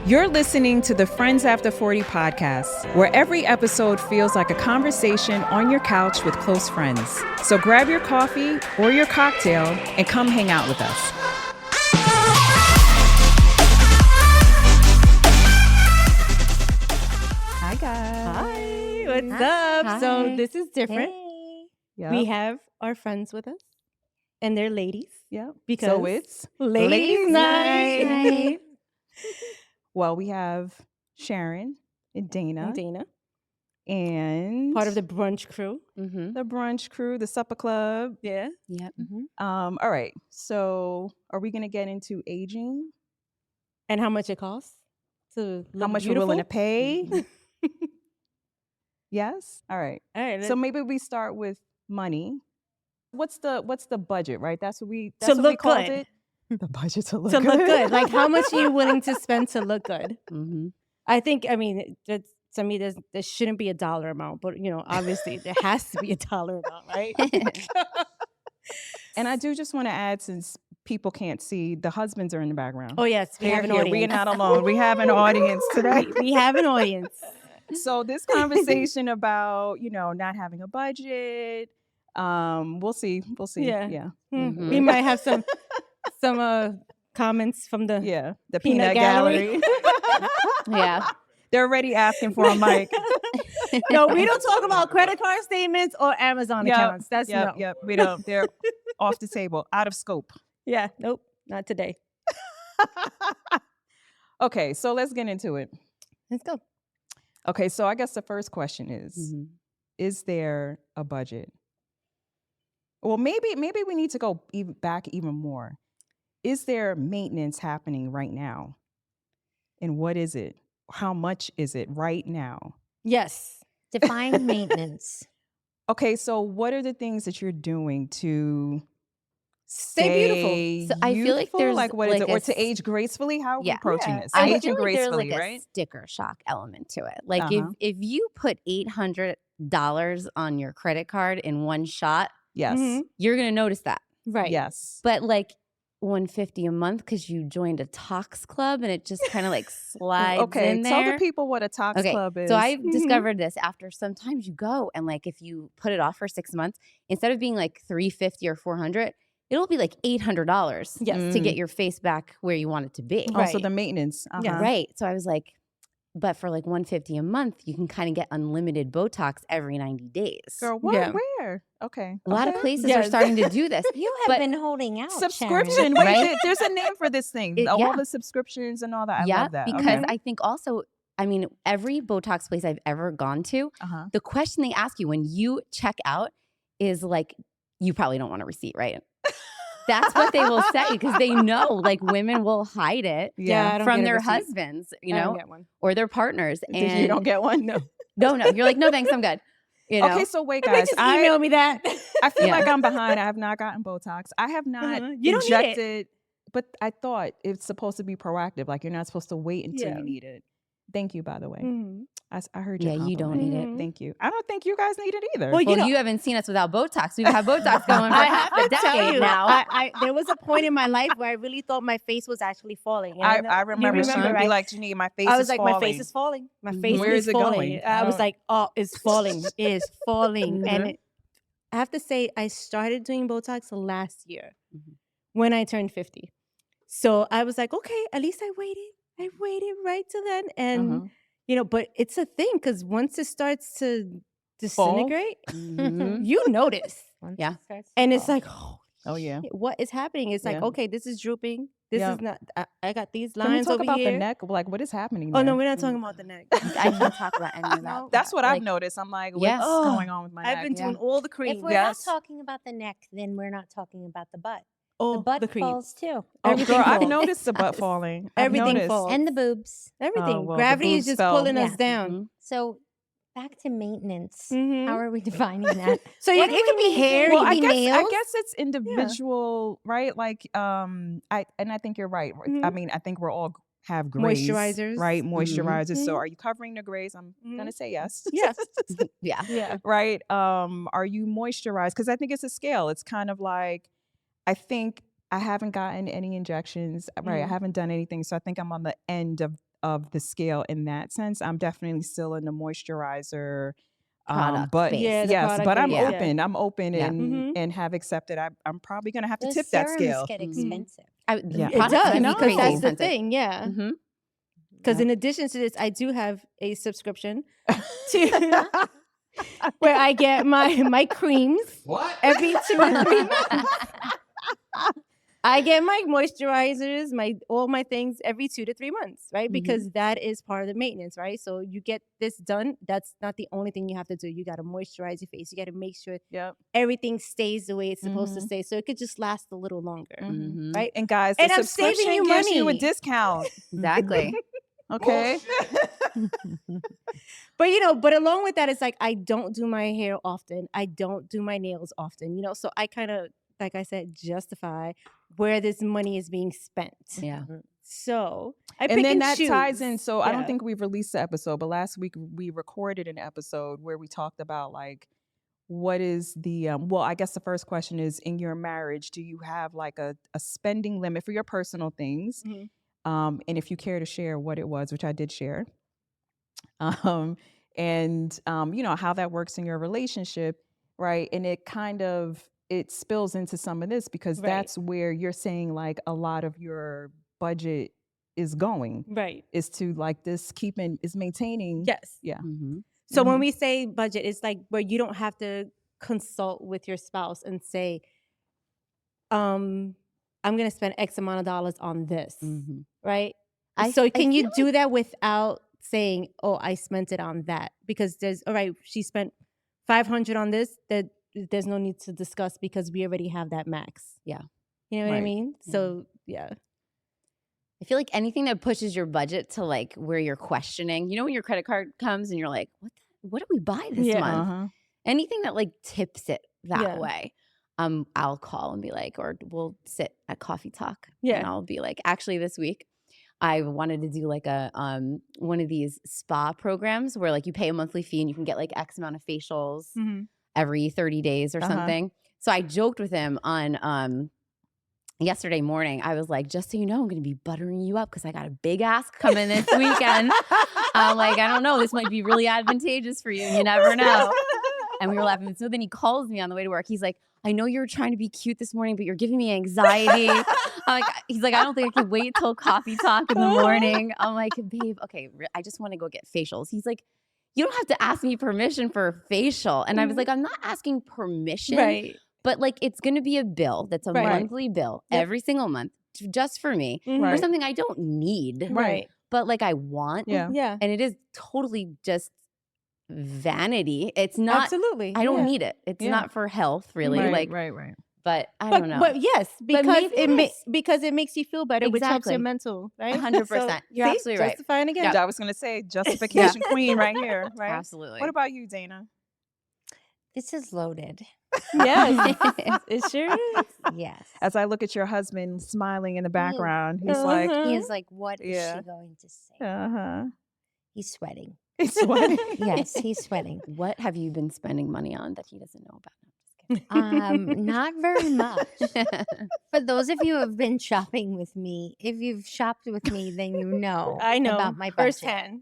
You're listening to the Friends After 40 podcast, where every episode feels like a conversation on your couch with close friends. So grab your coffee or your cocktail and come hang out with us. Hi, guys. Hi, what's up? Hi. So this is different. Hey. Yep. We have our friends with us, and they're ladies. Yep. Because So it's ladies' night. night. Well, we have Sharon and Dana, and Part of the brunch crew. Mm-hmm. the brunch crew, the supper club. Yeah. Yep. All right. So are we going to get into aging? And how much it costs to How look much beautiful? we're willing to pay? Yes. All right. All right. So maybe we start with money. What's the budget, right? That's what we To that's what we look called good. it. The budget to look to good. look good. Like, how much are you willing to spend to look good? Mm-hmm. I think, that's, to me, there shouldn't be a dollar amount, but, obviously there has to be a dollar amount, right? And I do just want to add, since people can't see, the husbands are in the background. Oh, yes. We They're have an here. audience. We are not alone. We have an audience today. We have an audience. So this conversation about, not having a budget, we'll see. Yeah. Yeah. Mhm. We might have some comments from the Yeah. The Peanut peanut gallery. Yeah. They're already asking for a mic. No, we don't talk about credit card statements or Amazon Yep, accounts. That's no. Yep. We don't. They're off the table, out of scope. Yeah, nope, not today. Okay, so let's get into it. Let's go. Okay, so I guess the first question is, Mm-hmm. is there a budget? Well, maybe we need to go back even more. Is there maintenance happening right now? And what is it? How much is it right now? Yes. Define maintenance. Okay, so what are the things that you're doing to Stay beautiful? So I feel like youthful? there's like what is like it? a Or to age gracefully? How are we Yeah. approaching Yeah, this? I I Aging feel like there's gracefully, like a right? sticker shock element to it. Like Uh-huh. if you put $800 on your credit card in one shot, Yes. Mhm. you're gonna notice that. Right. Yes. But like $150 a month because you joined a Tox club and it just kind of like slides Okay, in tell there. the people what a Tox Okay, Club is. so I've Mhm. discovered this after sometimes you go and like if you put it off for 6 months, instead of being like $350 or $400, it'll be like $800 Yes. to get your face back where you want it to be. Also Right. the maintenance. Yeah. Right. So I was like, but for like $150 a month, you can kind of get unlimited Botox every 90 days. Girl, what? Yeah. Where? Okay. A lot of Okay. places Yes. are starting to do this. You have But- been holding out. Subscription. Sharon. Wait, Right? there's a name for this thing. It- All yeah. the subscriptions and all that. I yeah, love that. because Okay. I think also, I mean, every Botox place I've ever gone to, Uh-huh. the question they ask you when you check out is like, you probably don't want a receipt, right? That's what they will say because they know like women will hide it Yeah, I don't from get a their receipt. husbands, I don't know, get one. or their partners. And You don't get one? No. no, you're like, no, thanks, I'm good. You know? Okay, so wait, Maybe guys. just email me that. I feel Yeah. like I'm behind. I have not gotten Botox. I have not You don't need it. injected, but I thought it's supposed to be proactive. Like you're not supposed to wait until Yeah. you need it. Thank you, by the way. Mhm. I heard your Yeah, you don't need it. compliment. Thank you. I don't think you guys need it either. Well, Well, you you, know- haven't seen us without Botox. We've had Botox going for I half have a to tell decade you, now. there was a point in my life where I really thought my face was actually falling. And I remember you she would be right? like, Janine, my face I is was like, falling. my face is falling. My face Where is is it falling. going? I was like, oh, it's falling. It is falling. Mhm. And I have to say, I started doing Botox last year Mhm. when I turned 50. So I was like, okay, at least I waited. I waited right till then. And, Uh-huh. but it's a thing because once it starts to Fall? disintegrate, Mhm. you notice. Once Yeah. it starts to And it's fall. like, Oh, yeah. what is happening? It's like, Yeah. okay, this is drooping. This Yeah. is not, I got these Can we lines talk over about here. the neck? Like, what is happening Oh, there? no, we're not talking about the neck. I can't talk about any of that. No. That's what Like, I've noticed. I'm like, what's Yes. going on with my neck? I've been Yeah. doing all the If cream. we're Yes. not talking about the neck, then we're not talking about the butt. Oh, The butt the cream. falls too. Oh, Everything girl, I've falls. noticed the butt falling. I've Everything noticed. falls. And the boobs. Everything. Oh, well, the Gravity is boobs just fell. pulling us Yeah. down. Mhm. So back to maintenance. Mhm. How are we defining that? So What it do could we be need to hair, do? it Well, could be I nails. guess it's individual, right? Like, I think you're right. I Mhm. mean, I think we're all have grays, Moisturizers. right? Moisturizers. So, Mhm. are you covering the grays? I'm gonna say yes. Yes. Yeah. Yeah. Right. Are you moisturized? Because I think it's a scale. It's kind of like, I think I haven't gotten any injections. Right. I Mhm. haven't done anything. So I think I'm on the end of of the scale in that sense. I'm definitely still in the moisturizer Product but space. Yeah, the yes, product but I'm base, yeah. open. I'm open Yeah. and have accepted. I'm probably gonna have to Those tip that serums scale. get Mhm. expensive. Yeah. It Products does, can be know. because crazy that's the expensive. thing, yeah. Mhm. Because Yeah. in addition to this, I do have a subscription to where I get my creams every 2 to 3 months. I get my moisturizers, all my things every 2 to 3 months, right? Mhm. Because that is part of the maintenance, right? So you get this done. That's not the only thing you have to do. You got to moisturize your face. You got to make sure Yep. everything stays the way it's supposed to Mhm. stay, so it could just last a little longer, Mhm. right? And guys, And the I'm saving subscription you gives you a money. discount. Exactly. Okay. But along with that, it's like I don't do my hair often. I don't do my nails often, so I kind of, like I said, justify where this money is being spent. Yeah. So I And pick then and that ties in. choose. So I don't Yeah. think we've released the episode, but last week we recorded an episode where we talked about like what is the well, I guess the first question is, in your marriage, do you have like a spending limit for your personal things? Mhm. And if you care to share what it was, which I did share. And how that works in your relationship, right? And it spills into some of this because Right. that's where you're saying like a lot of your budget is going, Right. is to like this is maintaining. Yes. Yeah. Mhm. So when Mhm. we say budget, it's like where you don't have to consult with your spouse and say, I'm going to spend X amount of dollars on this, Mhm. right? I So f- I can you feel do that without saying, "Oh, I spent it on that"? Because all right, she spent 500 on this. That there's no need to discuss because we already have that max. Yeah. You know what I Right. mean? Yeah. So yeah, I feel like anything that pushes your budget to like where you're questioning, when your credit card comes and you're like, what did we buy this Yeah. month? Uh-huh. Anything that like tips it that Yeah. way, I'll call and be like, or we'll sit at coffee talk. Yeah. And I'll be like, actually this week I wanted to do like a one of these spa programs where like you pay a monthly fee and you can get like X amount of facials every 30 days or Uh-huh. something. So I joked with him on yesterday morning. I was like, just so you know, I'm going to be buttering you up because I got a big ask coming this weekend. I'm like, I don't know, this might be really advantageous for you. You never know. And we were laughing. So then he calls me on the way to work. He's like, I know you were trying to be cute this morning, but you're giving me anxiety. He's like, I don't think I can wait till coffee talk in the morning. I'm like, babe, okay, I just want to go get facials. He's like, you don't have to ask me permission for a facial. And I was like, I'm not asking permission, right. but like it's going to be a bill that's a Right. monthly bill Yep. every single month just for me for Right. something I don't need, Right. but like I want. Yeah. Yeah. And it is totally just vanity. It's not. Absolutely. I don't Yeah. need it. It's Yeah. not for health, really. Right, Like, right. but I don't know. But yes, because maybe it is. because it makes you feel better, which helps Exactly. your mental, right? 100%. You're see, absolutely right. justifying again. I was gonna say justification queen right here, right? Absolutely. What about you, Dana? This is loaded. Yes, it sure is. Yes. As I look at your husband smiling in the background, he's like, Uh-huh. He is like, what is Yeah. she going to say? uh-huh. He's sweating. He's sweating. Yes, he's sweating. What have you been spending money on that he doesn't know about? No, I'm just kidding. Not very much. For those of you who have been shopping with me, if you've shopped with me, then you know I know about my budget. firsthand.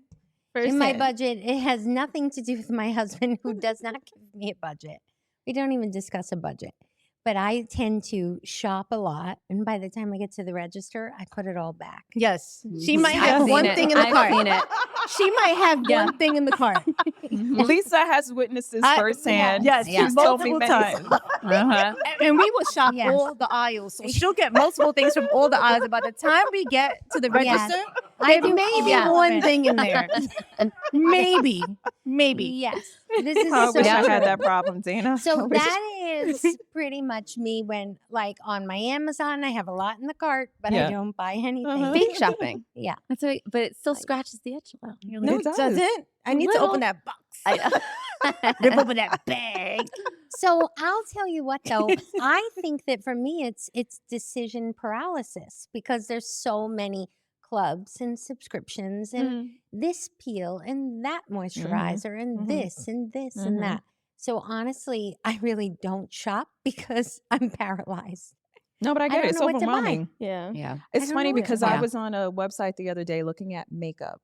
In my budget, it has nothing to do with my husband, who does not give me a budget. We don't even discuss a budget. But I tend to shop a lot, and by the time I get to the register, I put it all back. Yes, she Mhm. might I've have seen one it. thing in the I've cart. seen it. She might have Yeah. one thing in the cart. Lisa has witnessed this firsthand. Yes, Yeah. She's told me multiple many times. Uh-huh. And we will shop Yes. all the aisles. So she'll get multiple things from all the aisles. And by the time we get to the Yes. register, I there do may be all of one it. thing in there. Maybe. Yes. This is I so wish I had true. that problem, Dana. I So wish- that is pretty much me when, like, on my Amazon, I have a lot in the cart, but Yeah. I don't buy anything. Uh-huh. Fake shopping. Yeah. That's right. But it still scratches the itch a little. You're No, like, It it does. doesn't. I need to Little. open that box. I know. Rip open that bag. So I'll tell you what, though, I think that for me, it's decision paralysis because there's so many clubs and subscriptions and this peel and that moisturizer and Mhm. this and this Mhm. and that. So honestly, I really don't shop because I'm paralyzed. No, but I get don't it. It's know what to buy. overwhelming. Yeah. Yeah. It's don't funny know what to because buy. I was on a website the other day looking at makeup,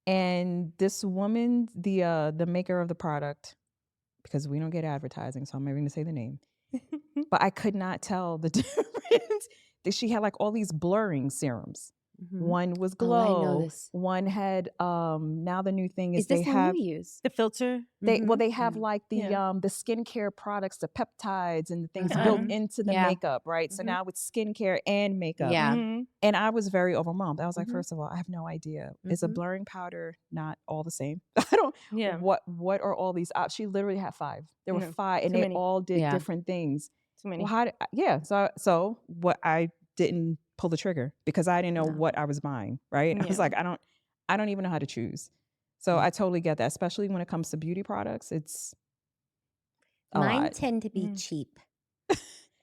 and this woman, the maker of the product, because we don't get advertising, so I'm not even gonna say the name, but I could not tell the difference. That she had like all these blurring serums. Mhm. One was Oh, I know glow. this. One had now the new thing is Is this they one have you use? The filter. they have Mm. like the Yeah. the skincare products, the peptides and the things Mhm. built into the Yeah. makeup, right? So Mhm. now it's skincare and makeup. Yeah. Mhm. And I was very overwhelmed. I was like, Mhm. first of all, I have no idea. Is a Mhm. blurring powder not all the same? I don't. Yeah. What are all these? She literally had 5. There were No, 5, and too they many. all did Yeah. different things. Too many. Well, how did? Yeah. So what? I didn't pull the trigger because I didn't know No. what I was buying. Right. I was Yeah. like, I don't even know how to choose. So Mm. I totally get that, especially when it comes to beauty products. It's a Mine lot. tend to be Mhm. cheap.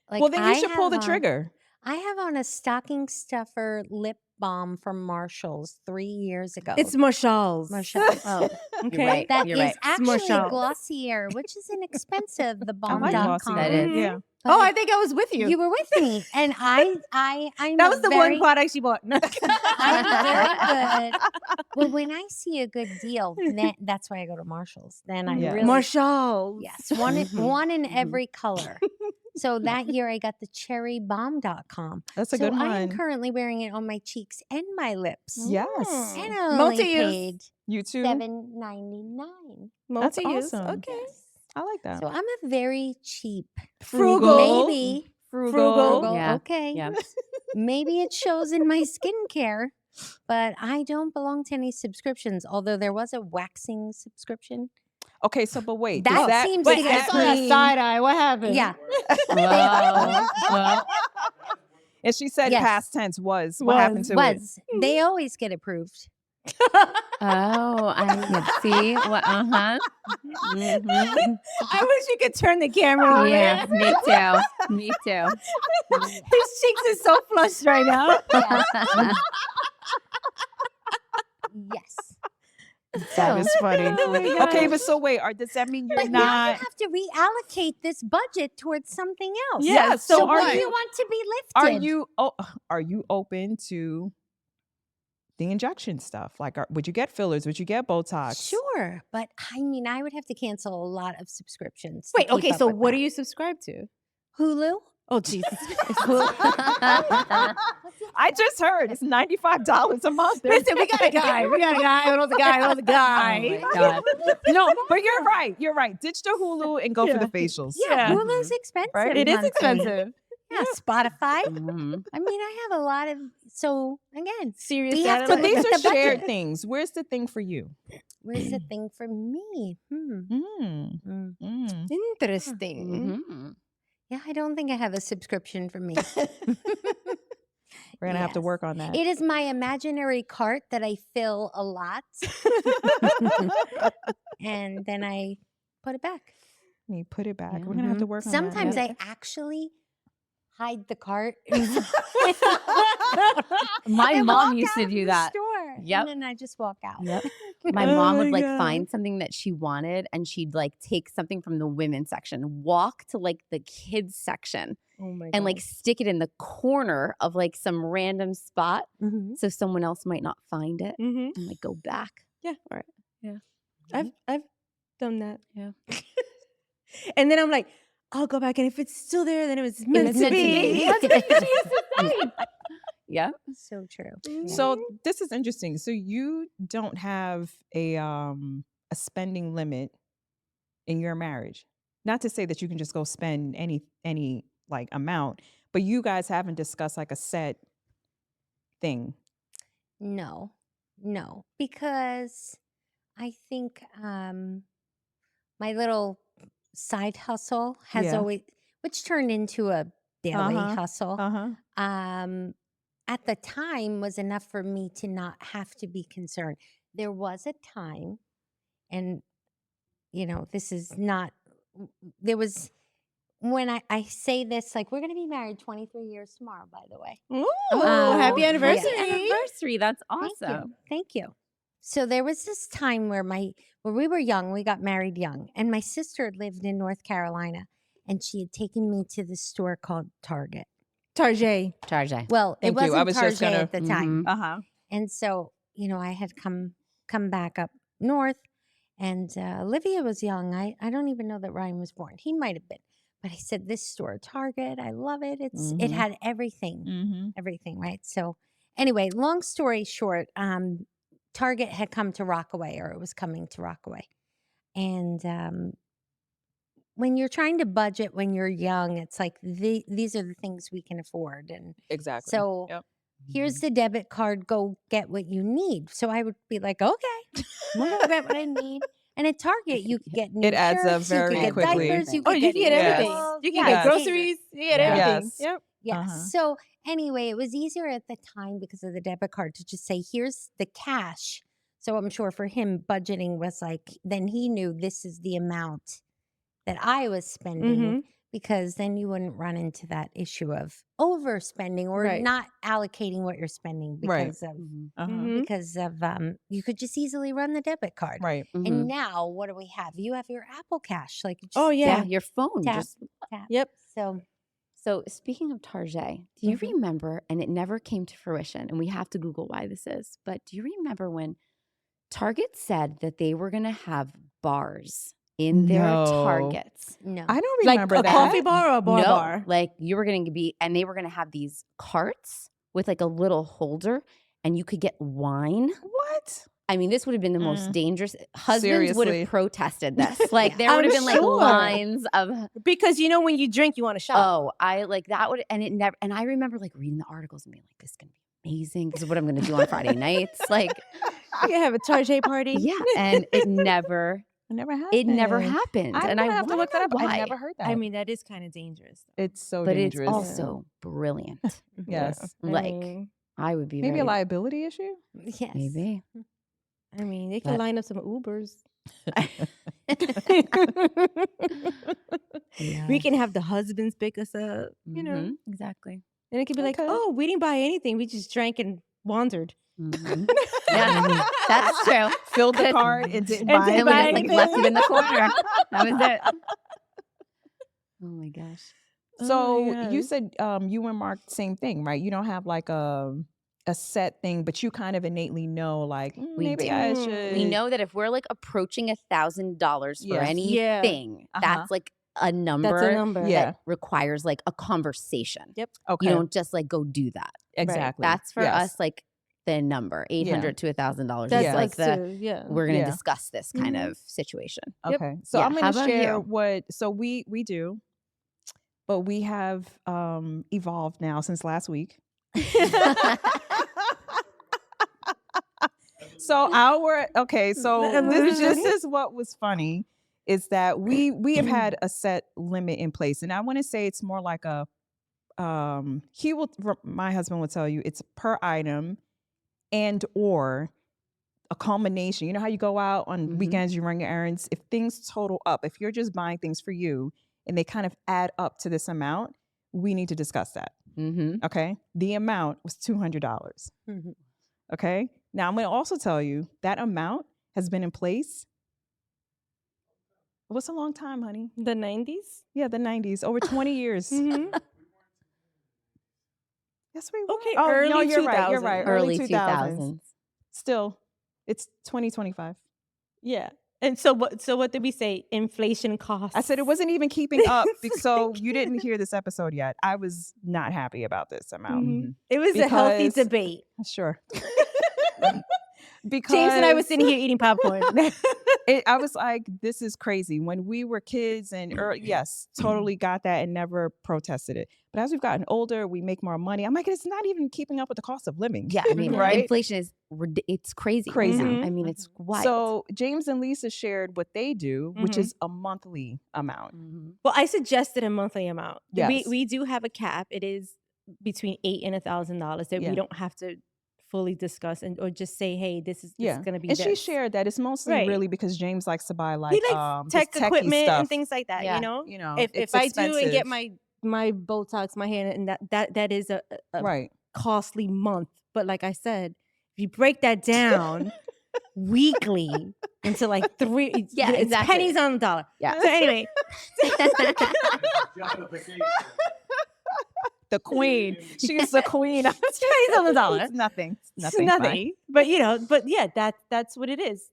Like Well, then you I should pull have the on- trigger. I have on a stocking stuffer lip balm from Marshalls 3 years ago. It's Marshall's. Marshalls. Oh, okay. right. That You're is right. actually Marshalls. Glossier, which is inexpensive. The I like balm.com. Glossier. That is. Yeah. Oh, I But think I was with you. you were with me, and I'm That was the very, one product she bought. No. I'm very good. Well, when I see a good deal, that's why I go to Marshalls. Then I Yes. really Marshall's. yes, one Mhm. one in Mhm. every color. So that year I got the cherrybomb.com. That's a So good I am one. currently wearing it on my cheeks and my lips. Yes. And Mm. I only Multi-use. paid You too. $7.99. That's Multi-use. awesome. Okay. Yes. I like that. So I'm a very cheap, Frugal. maybe Frugal. Yeah. okay. Yeah. Maybe it shows in my skincare, but I don't belong to any subscriptions. Although there was a waxing subscription. Okay, so but wait, That does seems Wait, to I get saw that clean. side eye. What happened? Yeah. Well, and she said Yes. past tense was. What happened to it? Was they always get approved? oh, I could see. What? Mhm. I wish you could turn the camera on. Yeah, me too. Me too. His cheeks are so flushed right now. Yes. That is funny. Oh my Okay, gosh. but so wait, does that mean you're But now you not? have to reallocate this budget towards something else. Yeah, so So are what do you- you want to be Are lifted? are you open to the injection stuff? Like, would you get fillers? Would you get Botox? Sure, but I mean, I would have to cancel a lot of subscriptions. Wait, okay, so what do you subscribe to? Hulu? Oh, Jesus. I just heard it's $95 a month. Listen, we got a guy. We got a guy. Who knows a guy? Who knows a guy? Oh my God. No, but you're right. You're right. Ditch the Hulu and go for the facials. Yeah. Hulu's expensive. Right? It is monthly. expensive. Yeah, Spotify. Mhm. I mean, I have a lot of. So again, Serious. We have to But Saturday. these look are at the shared budget. things. Where's the thing for you? where's the thing for me? Interesting. Mhm. Yeah, I don't think I have a subscription for me. We're gonna have to Yes. work on that. It is my imaginary cart that I fill a lot, and then I put it back. You put it back. Yeah. We're gonna have to work on Sometimes that. I actually hide the cart. My and mom walk used to out do the that. Store, Yep. And then I just walk out. Yep. My Oh mom would my like God. find something that she wanted and she'd like take something from the women's section, walk to like the kids section Oh my and like stick it in the corner of like some random spot Mhm. so someone else might not find it Mm-hmm. and like go back. I've done that. Yeah. And then I'm like, I'll go back, and if it's still there, then it was meant It's to meant to be. be. That's what she used to say. Yeah. So true. So this is interesting. So you don't have a spending limit in your marriage. Not to say that you can just go spend any like amount, but you guys haven't discussed like a set thing. No, because I think my little side hustle has Yeah. always, which turned into a daily Uh-huh. hustle. Uh-huh. At the time was enough for me to not have to be concerned. There was a time, and this is not. There was when I say this, like we're going to be married 23 years tomorrow. By the way. Ooh, Oh, happy yeah. anniversary. Anniversary. That's Thank awesome. you. Thank you. So there was this time where we were young, we got married young, and my sister lived in North Carolina, and she had taken me to this store called Target. Tarjay. Tarjay. Well, Thank it you. I wasn't was just Target gonna- at the time. Uh-huh. And so, I had come back up north, and Olivia was young. I don't even know that Ryan was born. He might have been. But I said, this store, Target, I love it. It Mhm. had everything. Mm-hmm. Everything, right? So anyway, long story short, Target had come to Rockaway, or it was coming to Rockaway. And when you're trying to budget when you're young, it's like these are the things we can afford. And Exactly. so Yep. here's the debit card, go get what you need. So I would be like, okay, I'm gonna go get what I need. And at Target, you could get new It adds up shirts, you very could get quickly. diapers, you Oh, could you get can get Yes. everything. meals. You can Yeah, get Yes. groceries. You get Right. everything. Yes. Yep. Yes. Uh-huh. So anyway, it was easier at the time because of the debit card to just say, here's the cash. So I'm sure for him, budgeting was like, then he knew this is the amount that I was spending, Mhm. because then you wouldn't run into that issue of overspending or Right. not allocating what you're spending Right. because of Uh-huh. Mhm. you could just easily run the debit card. Right. And now what do we have? You have your Apple Cash. Like you just Oh, Yeah, yeah. your phone. tap, Just tap. Yep. So speaking of Tarjay, do you Mhm. remember, and it never came to fruition, and we have to Google why this is, but do you remember when Target said that they were going to have bars in their No. Targets? No. I don't Like remember a that. coffee bar or a bar No, bar? like you were going to be, and they were going to have these carts with like a little holder, and you could get wine. What? I mean, this would have been the most dangerous. Husbands would Seriously. have protested this. Like there I'm would have been like sure. lines of Because when you drink, you want to shop. oh, I like that would, and it never, and I remember like reading the articles and being like, this is going to be amazing. This is what I'm going to do on Friday nights. Like, You can have a Tarjay party. yeah. And it never happened. I'm And gonna I have to look that up. why. I never heard that. I mean, that is kind of dangerous. it's so But dangerous. it's also brilliant. yes. Like, I would be Maybe very, a liability issue. Yes. maybe. I mean, they could But- line up some Ubers. Yeah. We can have the husbands pick us up, Mhm, exactly. and it could be like, Okay. oh, we didn't buy anything. We just drank and wandered. Mhm. Yeah, that's true. Filled the Good. cart and didn't And buy didn't And we buy just like anything. left you in the corner. That was it. Oh my gosh. So Oh, you yes. said you and Mark same thing, right? You don't have like a set thing, but you kind of innately know like We maybe do. I Mm. should. We know that if we're like approaching $1,000 for Yes. Yeah. anything, Uh-huh. that's like a number, That's a number. Yeah. that requires like a conversation. Yep. Okay. You don't just like go do that. exactly. That's for Yes. us like the number $800 to $1,000 That's is Yeah. like us the too. Yeah. we're gonna Yeah. discuss this kind Mhm. of situation. Yep. Okay. So Yeah, I'm how going to about share you? what so we do, but we have evolved now since last week. So this is what was funny is that we have had a set limit in place, and I want to say it's more like a my husband will tell you it's per item and or a culmination. You know how you go out on Mhm. weekends, you run your errands. If things total up, if you're just buying things for you and they kind of add up to this amount, we need to discuss that. Mm-hmm. Okay. The amount was $200. Mhm. Okay. Now I'm going to also tell you that amount has been in place. What's a long time, honey? The 90s. Yeah, the 90s, over 20 years. Mhm. Yes, we were. Okay, Oh, no, early you're right. You're 2000s. right. Early 2000s. 2000s. Still, it's 2025. Yeah. And so what did we say? Inflation costs. I said it wasn't even keeping up. So you didn't hear this episode yet. I was not happy about this amount. Mhm. It was a healthy Because- debate. Sure. Because James and I were sitting here eating popcorn. I was like, this is crazy. When we were kids and yes, totally got that and never protested it. But as we've gotten older, we make more money. I'm like, it's not even keeping up with the cost of living. Yeah, I mean, Right? inflation is it's crazy. Crazy. now. I mean, it's wild. So James and Lisa shared what they do, which Mhm. is a monthly amount. Mhm. Well, I suggested a monthly amount. Yes. We do have a cap. It is between $800 and $1,000 that Yeah. we don't have to fully discuss or just say, hey, this is Yeah. going to be And this. she shared that it's mostly Right. really because James likes to buy like He likes this tech techie equipment stuff. and things like that, Yeah. you know? You know, If it's I do and get expensive. my Botox, my hair, and that is a right. costly month. But like I said, if you break that down weekly into like three, Yeah, it's exactly. pennies on the dollar. Yeah. So anyway, the queen. She's the queen. pennies on the dollar. It's nothing. It's Nothing. nothing. Fine. But but yeah, that's what it is.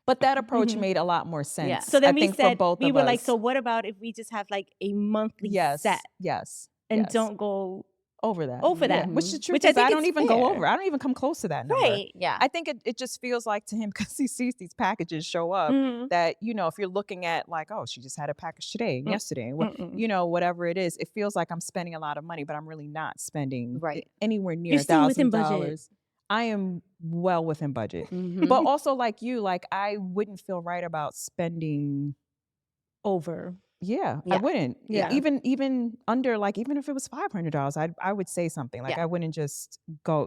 But that approach Mhm. made a lot more sense. Yeah. So then I we think said, for both we of were us. like, so what about if we just have like a monthly set Yes. and yes. don't go over that. over Yeah. that? Which the truth Which I is, think I don't it's even go fair. over. I don't even come close to that number. Right. Yeah. I think it just feels like to him, because he sees these packages show up, Mhm. that, if you're looking at like, oh, she just had a package today and yesterday, Mm-mm. whatever it is, it feels like I'm spending a lot of money, but I'm really not spending Right. anywhere near You're staying within budget. $1,000. I am well within budget. Mhm. But also like you, like I wouldn't feel right about spending. Over. Yeah, I Yeah. wouldn't. Yeah. Even under, like, even if it was $500, I would say something. Like Yeah. I wouldn't just go,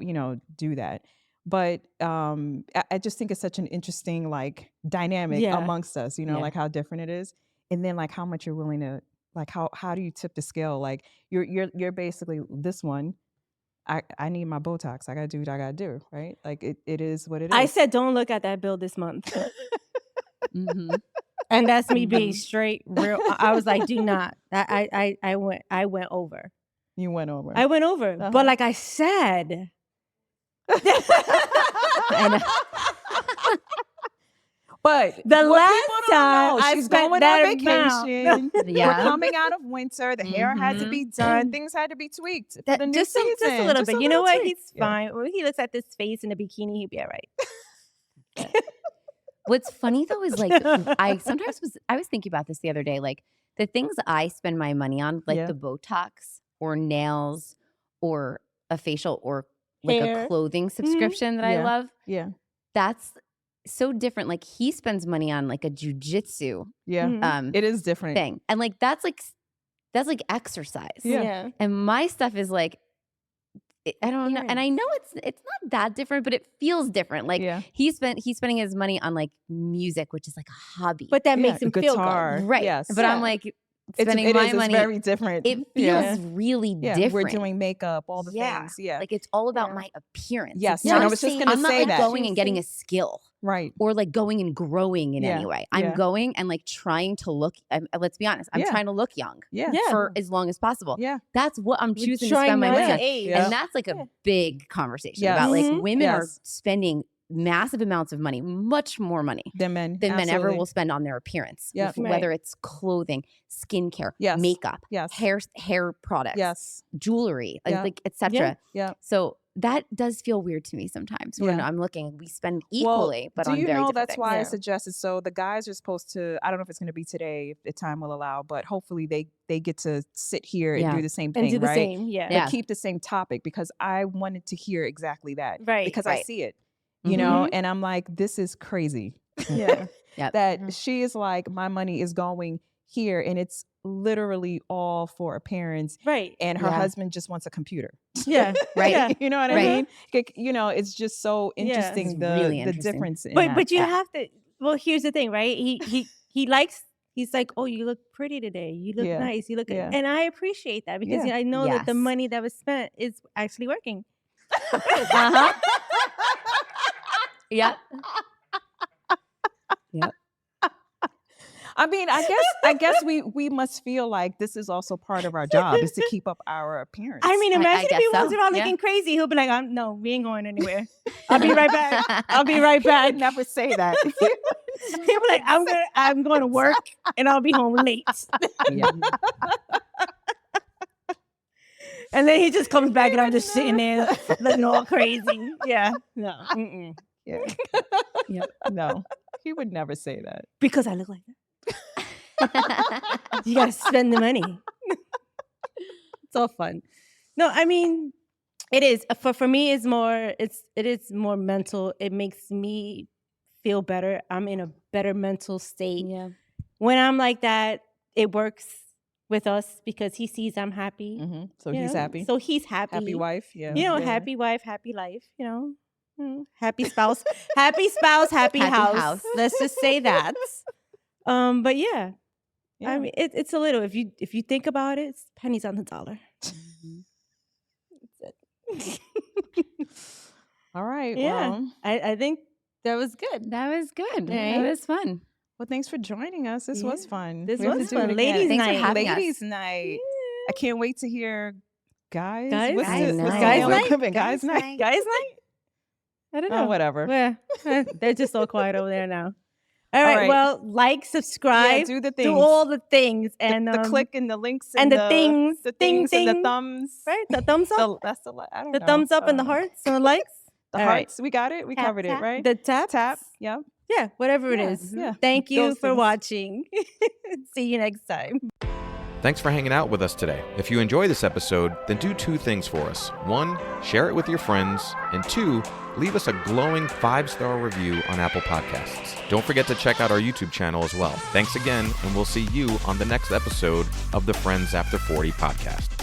do that. But I just think it's such an interesting like dynamic Yeah. amongst us, Yeah. like how different it is. And then like how much you're willing to, like how do you tip the scale? Like you're basically this one. I need my Botox. I gotta do what I gotta do, right? Like it is what it is. I said, don't look at that bill this month. Mhm. And that's me being Mhm. straight real. I was like, do not. I went over. You went over. I went over. Uh-huh. But like I said, I know. But The what last people don't time know, I she's spent going that on vacation. We're Yeah. coming out of winter. The hair had to be done. Things had to be tweaked for the new just a season. little bit. You know what? tweak. He's Yeah. fine. When he looks at this face in a bikini, he'll be all right. What's funny though is like I was thinking about this the other day. Like the things I spend my money on, like Yeah. the Botox or nails or a facial or like Hair. a clothing subscription that I Yeah. love. Yeah. That's so different. Like he spends money on like a jujitsu Yeah. Mhm. It is different. thing, and like that's like exercise. Yeah. And my stuff is like I don't know, and I know it's not that different, but it feels different. Like Yeah. he's spending his money on like music, which is like a hobby. But that Yeah, makes him feel guitar. good. Right. Yes. But I'm Yeah. like It's spending my it's money. very different. It feels Yeah. really Yeah. different. We're doing makeup, all the Yeah. things. Yeah. Like it's all about Yeah. my appearance. Yes. It's And not, I was just gonna I'm not say like that. going and getting a skill Right. or like going and growing in Yeah. any way. Yeah. I'm going and like trying to look. Let's be honest. I'm Yeah. trying to look young Yeah. Yeah. for as long as possible. Yeah. That's what I'm We're choosing to trying spend my not money to on. age. Yeah. And that's like a big conversation Yes. about like Mhm. women are Yes. spending massive amounts of money, much more money Than men. than men ever Absolutely. will spend on their appearance. Yep. Whether it's clothing, skincare, Yes. makeup, Yes. hair products, Yes. jewelry, Yeah. like etc. Yeah. So that does feel weird to me sometimes when Yeah. I'm looking. We spend Well, equally, but do on you very know different that's things. why I Yeah. suggested, so the guys are supposed to, I don't know if it's going to be today, if the time will allow, but hopefully they get to sit here and Yeah. do the same And thing, do the right? same. Yeah. But Yeah. keep the same topic, because I wanted to hear exactly that. Right. Because I Right. see it, Mhm. and I'm like, this is crazy. Yeah. Yep. That she is like, my money is going here, and it's literally all for appearance, Right. and her Yeah. husband just wants a computer. Yeah. Right. Yeah. You know what I Right. mean? It's just so Yeah. interesting, It's the really the interesting. difference in But that. you Yeah. have to. Well, here's the thing, right? He likes. He's like, oh, you look pretty today. You look Yeah. nice. You look, Yeah. and I appreciate that because Yeah. I know that the Yes. money that was spent is actually working. Uh-huh. Yep. Yep. I mean, I guess we must feel like this is also part of our job, is to keep up our appearance. I mean, imagine if guess he walks so. around Yeah. looking crazy. He'll be like, no, we ain't going anywhere. I'll be right back. I'll be right I back. would never say that. He'll be like, I'm going to work and I'll be home late. Yeah. And then he just comes back and I'm just sitting there looking all crazy. Yeah. No. Mm-mm. Yeah. Yep. No, he would never say that. Because I look like that. You gotta spend the money. It's all fun. No, I mean, it is for me. It is more mental. It makes me feel better. I'm in a better mental state Yeah. when I'm like that. It works with us because he sees I'm happy. So you he's know? happy. So he's happy. Happy wife. Yeah. You know, Yeah. happy wife, happy life. You know, happy spouse, happy spouse, happy, Happy house. house. Let's just say that. But yeah. Yeah. I mean, it's a little. If you think about it, it's pennies on the dollar. All right. Yeah. Well, I think that was good. That was good. Right? That was fun. well, thanks for joining us. This was Yeah. fun. This We have was to do it fun. again. Ladies' Thanks for night. having us. Ladies' night. I can't wait to hear Guys? Guys? What's Guys the- what's the night. name of Guys the company? Guys night? night. Guys night? I don't know. Oh, whatever. Yeah. They're just so quiet over there now. All All right. right. Well, like, subscribe, Yeah, do the things. do all the things, The- and the click and the links and the things, the ding, things and the ding. thumbs. right, the thumbs up, That's the I don't the know. thumbs up, I and the don't know. hearts and the likes, The All right. hearts. We got it. We Tap, covered tap. it, right? the tap, Tap. Yep. yeah, whatever it Yeah, is. yeah. Thank you Those for things. watching. See you next time. Thanks for hanging out with us today. If you enjoy this episode, then do 2 things for us. 1, share it with your friends, and 2, leave us a glowing 5-star review on Apple Podcasts. Don't forget to check out our YouTube channel as well. Thanks again, and we'll see you on the next episode of the Friends After 40 podcast.